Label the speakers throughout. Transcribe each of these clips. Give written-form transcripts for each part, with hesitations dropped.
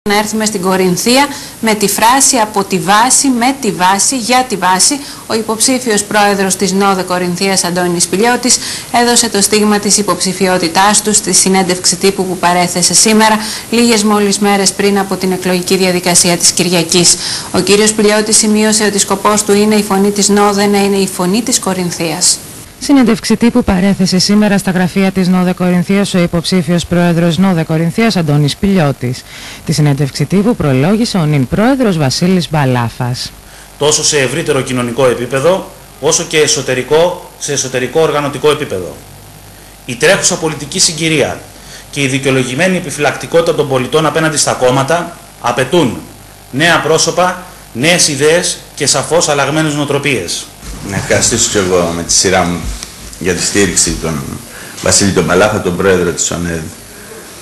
Speaker 1: Να έρθουμε στην Κορινθία με τη φράση «από τη βάση, με τη βάση, για τη βάση». Ο υποψήφιος πρόεδρος της ΝΟΔΕ Κορινθίας, Αντώνης Πηλιώτης, έδωσε το στίγμα της υποψηφιότητάς του στη συνέντευξη τύπου που παρέθεσε σήμερα, λίγες μόλις μέρες πριν από την εκλογική διαδικασία της Κυριακής. Ο κύριος Πηλιώτης σημείωσε ότι σκοπός του είναι η φωνή της ΝΟΔΕ να είναι η φωνή της Κορινθίας.
Speaker 2: Συνέντευξη τύπου παρέθεσε σήμερα στα γραφεία της ΝΟΔΕ Κορινθίας ο υποψήφιος πρόεδρος ΝΟΔΕ Κορινθίας Αντώνης Πηλιώτης. Τη συνέντευξη τύπου προλόγησε ο νυν πρόεδρος Βασίλης Μπαλάφας.
Speaker 3: Τόσο σε ευρύτερο κοινωνικό επίπεδο, όσο και σε εσωτερικό οργανωτικό επίπεδο. Η τρέχουσα πολιτική συγκυρία και η δικαιολογημένη επιφυλακτικότητα των πολιτών απέναντι στα κόμματα απαιτούν νέα πρόσωπα, νέες ιδέες και σαφώς αλλαγμένες νοοτροπίες.
Speaker 4: Να ευχαριστήσω και εγώ με τη σειρά μου για τη στήριξη τον Βασίλη τον Μπαλάφα, τον πρόεδρο της ΟΝΕΔ,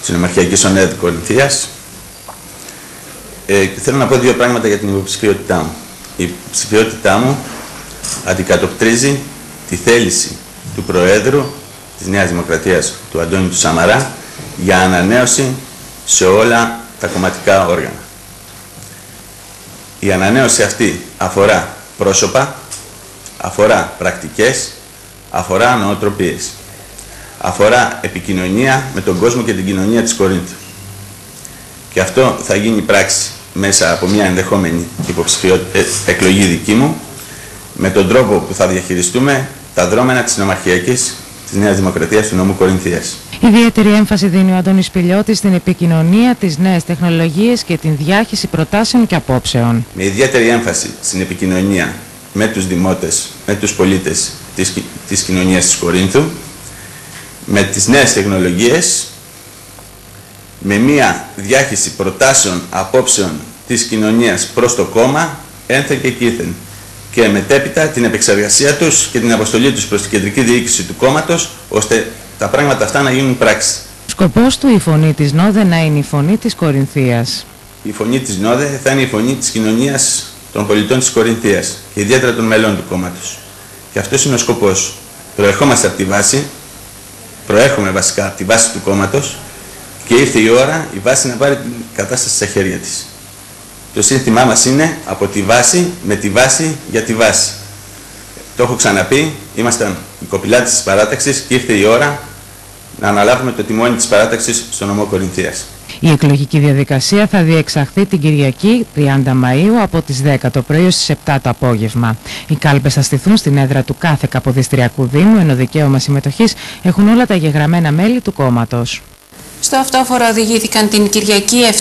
Speaker 4: της Νομαρχιακής ΟΝΕΔ Κορινθίας. Θέλω να πω δύο πράγματα για την υποψηφιότητά μου. Η υποψηφιότητά μου αντικατοπτρίζει τη θέληση του Προέδρου της Νέας Δημοκρατίας, του Αντώνη του Σαμαρά, για ανανέωση σε όλα τα κομματικά όργανα. Η ανανέωση αυτή αφορά πρόσωπα, αφορά πρακτικές, αφορά νοοτροπίες. Αφορά επικοινωνία με τον κόσμο και την κοινωνία της Κορίνθου. Και αυτό θα γίνει πράξη μέσα από μια ενδεχόμενη εκλογή δική μου, με τον τρόπο που θα διαχειριστούμε τα δρόμενα της Νομαρχιακής της Νέας Δημοκρατίας του νομού Κορινθίας.
Speaker 2: Ιδιαίτερη έμφαση δίνει ο Αντώνης Πηλιώτης στην επικοινωνία, τις νέες τεχνολογίες και την διάχυση προτάσεων και απόψεων.
Speaker 4: Με ιδιαίτερη έμφαση στην επικοινωνία με τους δημότες, με τους πολίτες της κοινωνίας της Κορίνθου, με τις νέες τεχνολογίες, με μία διάχυση προτάσεων, απόψεων της κοινωνίας προς το κόμμα, ένθεν και κήθεν, και μετέπειτα την επεξεργασία τους και την αποστολή τους προς την κεντρική διοίκηση του κόμματος, ώστε τα πράγματα αυτά να γίνουν πράξη.
Speaker 2: Σκοπός του η φωνή της ΝΟΔΕ να είναι η φωνή της Κορινθίας.
Speaker 4: Η φωνή της ΝΟΔΕ θα είναι η φωνή της κοινωνίας των πολιτών της Κορινθίας και ιδιαίτερα των μελών του κόμματος. Και αυτός είναι ο σκοπός. Προερχόμαστε από τη βάση, προέρχομαι βασικά από τη βάση του κόμματος και ήρθε η ώρα η βάση να πάρει την κατάσταση στα χέρια της. Το σύνθημά μας είναι από τη βάση, με τη βάση, για τη βάση. Το έχω ξαναπεί, ήμασταν οι κοπηλάτες της παράταξης και ήρθε η ώρα να αναλάβουμε το τιμόνι της παράταξης στο νομό Κορινθίας.
Speaker 2: Η εκλογική διαδικασία θα διεξαχθεί την Κυριακή 30 Μαΐου από τις 10 το πρωί ως τις 7 το απόγευμα. Οι κάλπες θα στηθούν στην έδρα του κάθε Καποδιστριακού Δήμου, ενώ δικαίωμα συμμετοχής έχουν όλα τα εγγεγραμμένα μέλη του κόμματος.
Speaker 1: Στο αυτόφορο οδηγήθηκαν την Κυριακή 7